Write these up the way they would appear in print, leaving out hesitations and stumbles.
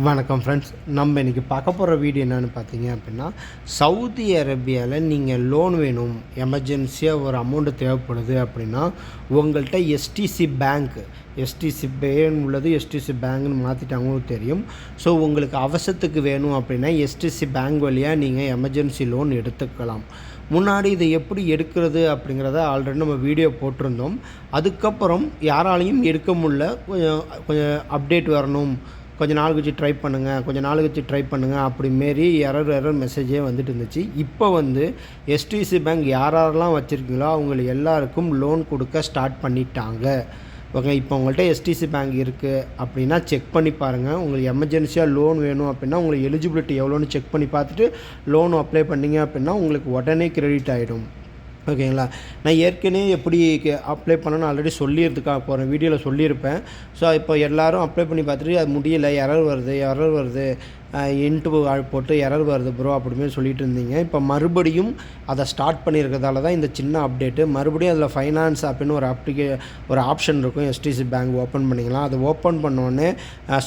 வணக்கம் ஃப்ரெண்ட்ஸ். நம்ம இன்றைக்கி பார்க்க போகிற வீடியோ என்னென்னு பார்த்தீங்க அப்படின்னா, சவுதி அரேபியாவில் நீங்கள் லோன் வேணும், எமர்ஜென்சியாக ஒரு அமௌண்ட்டு தேவைப்படுது அப்படின்னா, உங்கள்கிட்ட எஸ்டிசி பேன் உள்ளது, எஸ்டிசி பேங்க்னு மாற்றிட்டாங்களும் தெரியும். ஸோ உங்களுக்கு அவசரத்துக்கு வேணும் அப்படின்னா எஸ்டிசி பேங்க் வழியாக நீங்கள் எமர்ஜென்சி லோன் எடுத்துக்கலாம். முன்னாடி இதை எப்படி எடுக்கிறது அப்படிங்கிறத ஆல்ரெடி நம்ம வீடியோ போட்டிருந்தோம். அதுக்கப்புறம் யாராலையும் எடுக்க முடியல, கொஞ்சம் அப்டேட் வரணும், கொஞ்சம் நாள் கழிச்சு ட்ரை பண்ணுங்கள் அப்படிமாரி எரர் மெசேஜே வந்துட்டு இருந்துச்சு. இப்போ எஸ்டிசி பேங்க் யாரெல்லாம் வச்சுருக்கீங்களோ அவங்களுக்கு எல்லாருக்கும் லோன் கொடுக்க ஸ்டார்ட் பண்ணிட்டாங்க. ஓகே, இப்போ உங்கள்கிட்ட எஸ்டிசி பேங்க் இருக்குது அப்படின்னா செக் பண்ணி பாருங்கள். உங்களுக்கு எமர்ஜென்சியாக லோன் வேணும் அப்படின்னா உங்களுக்கு எலிஜிபிலிட்டி எவ்வளோன்னு செக் பண்ணி பார்த்துட்டு லோன் அப்ளை பண்ணிங்க அப்படின்னா உங்களுக்கு உடனே கிரெடிட் ஆகிடும். ஓகேங்களா, நான் ஏற்கனவே எப்படி அப்ளை பண்ணணும்னு ஆல்ரெடி சொல்லியிருந்துக்காக போகிறேன், வீடியோவில் சொல்லியிருப்பேன். ஸோ இப்போ எல்லோரும் அப்ளை பண்ணி பார்த்துட்டு அது முடியலை, எரர் வருது இன்ட்டு போட்டு எரர் வருது ப்ரோ அப்படிமே சொல்லிட்டு இருந்தீங்க. இப்போ மறுபடியும் அதை ஸ்டார்ட் பண்ணியிருக்கிறதால தான் இந்த சின்ன அப்டேட்டு. மறுபடியும் அதில் ஃபைனான்ஸ் அப்படின்னு ஒரு ஆப்ஷன் இருக்கும். எஸ்டிசி பேங்க் ஓப்பன் பண்ணிக்கலாம். அதை ஓப்பன் பண்ணோடனே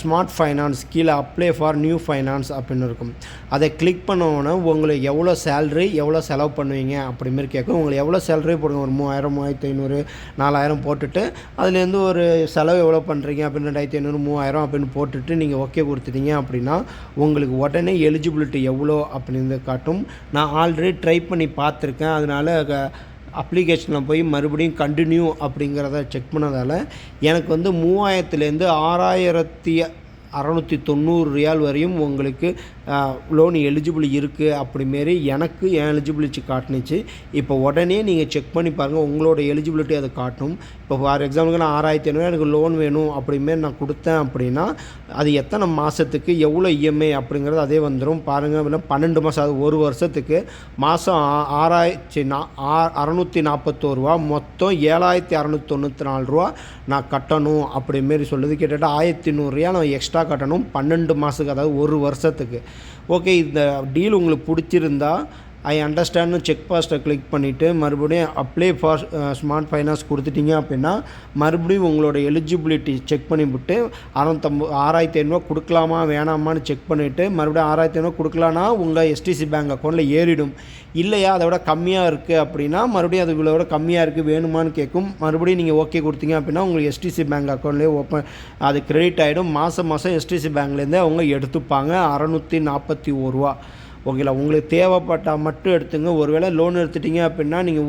ஸ்மார்ட் ஃபைனான்ஸ் கீழே அப்ளை ஃபார் நியூ ஃபைனான்ஸ் அப்படின்னு இருக்கும். அதை கிளிக் பண்ணோன்னே உங்களுக்கு எவ்வளோ சேல்ரி, எவ்வளோ செலவு பண்ணுவீங்க அப்படிமாரி கேட்கும். உங்களுக்கு எவ்வளோ சேலரி போடுங்க, ஒரு 3000, 3500, 4000 போட்டுட்டு அதுலேருந்து ஒரு செலவு எவ்வளோ பண்ணுறீங்க அப்படின்னு 2500, 3000 அப்படின்னு போட்டுட்டு நீங்கள் ஓகே கொடுத்துட்டீங்க அப்படின்னா உங்களுக்கு உடனே எலிஜிபிலிட்டி எவ்வளோ அப்படின்னு காட்டும். நான் ஆல்ரெடி ட்ரை பண்ணி பார்த்துருக்கேன். அதனால் அப்ளிகேஷனில் போய் மறுபடியும் கண்டினியூ அப்படிங்கிறத செக் பண்ணதால் எனக்கு 3000லேருந்து 6690 ரியால் வரையும் உங்களுக்கு லோன் எலிஜிபிள் இருக்குது அப்படிமாரி எனக்கு என் எலிஜிபிலிட்டி காட்டுனுச்சு. இப்போ உடனே நீங்கள் செக் பண்ணி பாருங்கள், உங்களோட எலிஜிபிலிட்டி அதை காட்டும். இப்போ ஃபார் எக்ஸாம்பிளுக்கு நான் 6500 எனக்கு லோன் வேணும் அப்படிமாரி நான் கொடுத்தேன் அப்படின்னா அது எத்தனை மாதத்துக்கு எவ்வளோ இஎம்ஐ அப்படிங்கிறது அதே வந்துடும். பாருங்கள், அப்படின்னா 12 மாதம், அது ஒரு வருஷத்துக்கு மாதம் 6641 ரூபா, மொத்தம் 7694 ரூபா நான் கட்டணும் அப்படிமாரி சொல்லுது. கிட்டத்தட்ட 1100 ரியால் நான் எக்ஸ்ட்ரா கட்டணும் 12 மாதத்துக்கு, அதாவது ஒரு வருஷத்துக்கு. ஓகே, இந்த டீல் உங்களுக்கு பிடிச்சிருந்தா ஐ அண்டர்ஸ்டாண்ட்னு செக் பாஸ்ட்டை கிளிக் பண்ணிவிட்டு மறுபடியும் அப்ளை ஃபார் ஸ்மார்ட் ஃபைனான்ஸ் கொடுத்துட்டிங்க அப்படின்னா மறுபடியும் உங்களோட எலிஜிபிலிட்டி செக் பண்ணிவிட்டு 6500 கொடுக்கலாமா வேணாமான்னு செக் பண்ணிவிட்டு மறுபடியும் 6500 கொடுக்கலான்னா உங்கள் எஸ்டிசி பேங்க் அக்கௌண்ட்டில் ஏறிடும். இல்லையா அதை விட கம்மியாக இருக்குது அப்படின்னா மறுபடியும் அது விட கம்மியாக இருக்குது வேணுமான்னு கேட்கும். மறுபடியும் நீங்கள் ஓகே கொடுத்தீங்க அப்படின்னா உங்களுக்கு எஸ்டிசி பேங்க் அக்கௌண்ட்லேயே அது கிரெடிட் ஆகிடும். மாதம் எஸ்டிசி பேங்க்லேருந்தே அவங்க எடுத்துப்பாங்க 641 ரூபா. ஓகேங்களா, உங்களுக்கு தேவைப்பட்டால் மட்டும் எடுத்துங்க. ஒருவேளை லோன் எடுத்துட்டிங்க அப்படின்னா நீங்கள்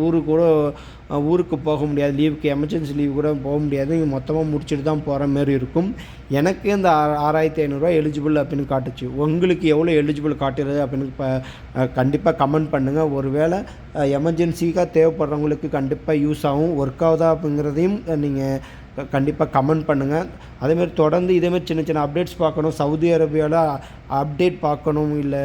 ஊருக்கு போக முடியாது, லீவுக்கு எமர்ஜென்சி லீவு கூட போக முடியாது, நீங்கள் மொத்தமாக முடிச்சுட்டு தான் போகிற மாரி இருக்கும். எனக்கு இந்த 6500 எலிஜிபிள் அப்படின்னு காட்டுச்சு. உங்களுக்கு எவ்வளோ எலிஜிபிள் காட்டுறது அப்படின்னு கண்டிப்பாக கமெண்ட் பண்ணுங்கள். ஒருவேளை எமர்ஜென்சிக்காக தேவைப்படுறவங்களுக்கு கண்டிப்பாக யூஸ் ஆகும். ஒர்க் ஆகுதா அப்படிங்கிறதையும் நீங்கள் கண்டிப்பாக கமெண்ட் பண்ணுங்கள். அதேமாதிரி தொடர்ந்து இதேமாதிரி சின்ன அப்டேட்ஸ் பார்க்கணும், சவுதி அரேபியாவில் அப்டேட் பார்க்கணும், இல்லை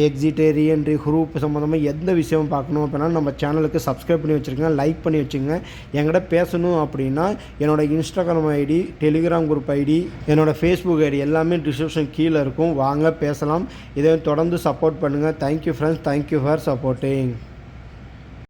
எக்ஸிட் ரீஎன்ட்ரி குரூப் சம்மந்தமாக எந்த விஷயமும் பார்க்கணும் அப்படின்னா நம்ம சேனலுக்கு சப்ஸ்கிரைப் பண்ணி வச்சுருங்க, லைக் பண்ணி வச்சுங்க. என்கிட்ட பேசணும் அப்படின்னா என்னோடய Instagram ID, Telegram group ID, என்னோடய ஃபேஸ்புக் ஐடி எல்லாமே டிஸ்கிரிப்ஷன் கீழே இருக்கும். வாங்க பேசலாம். இதை தொடர்ந்து சப்போர்ட் பண்ணுங்கள். Thank you friends, thank you for supporting.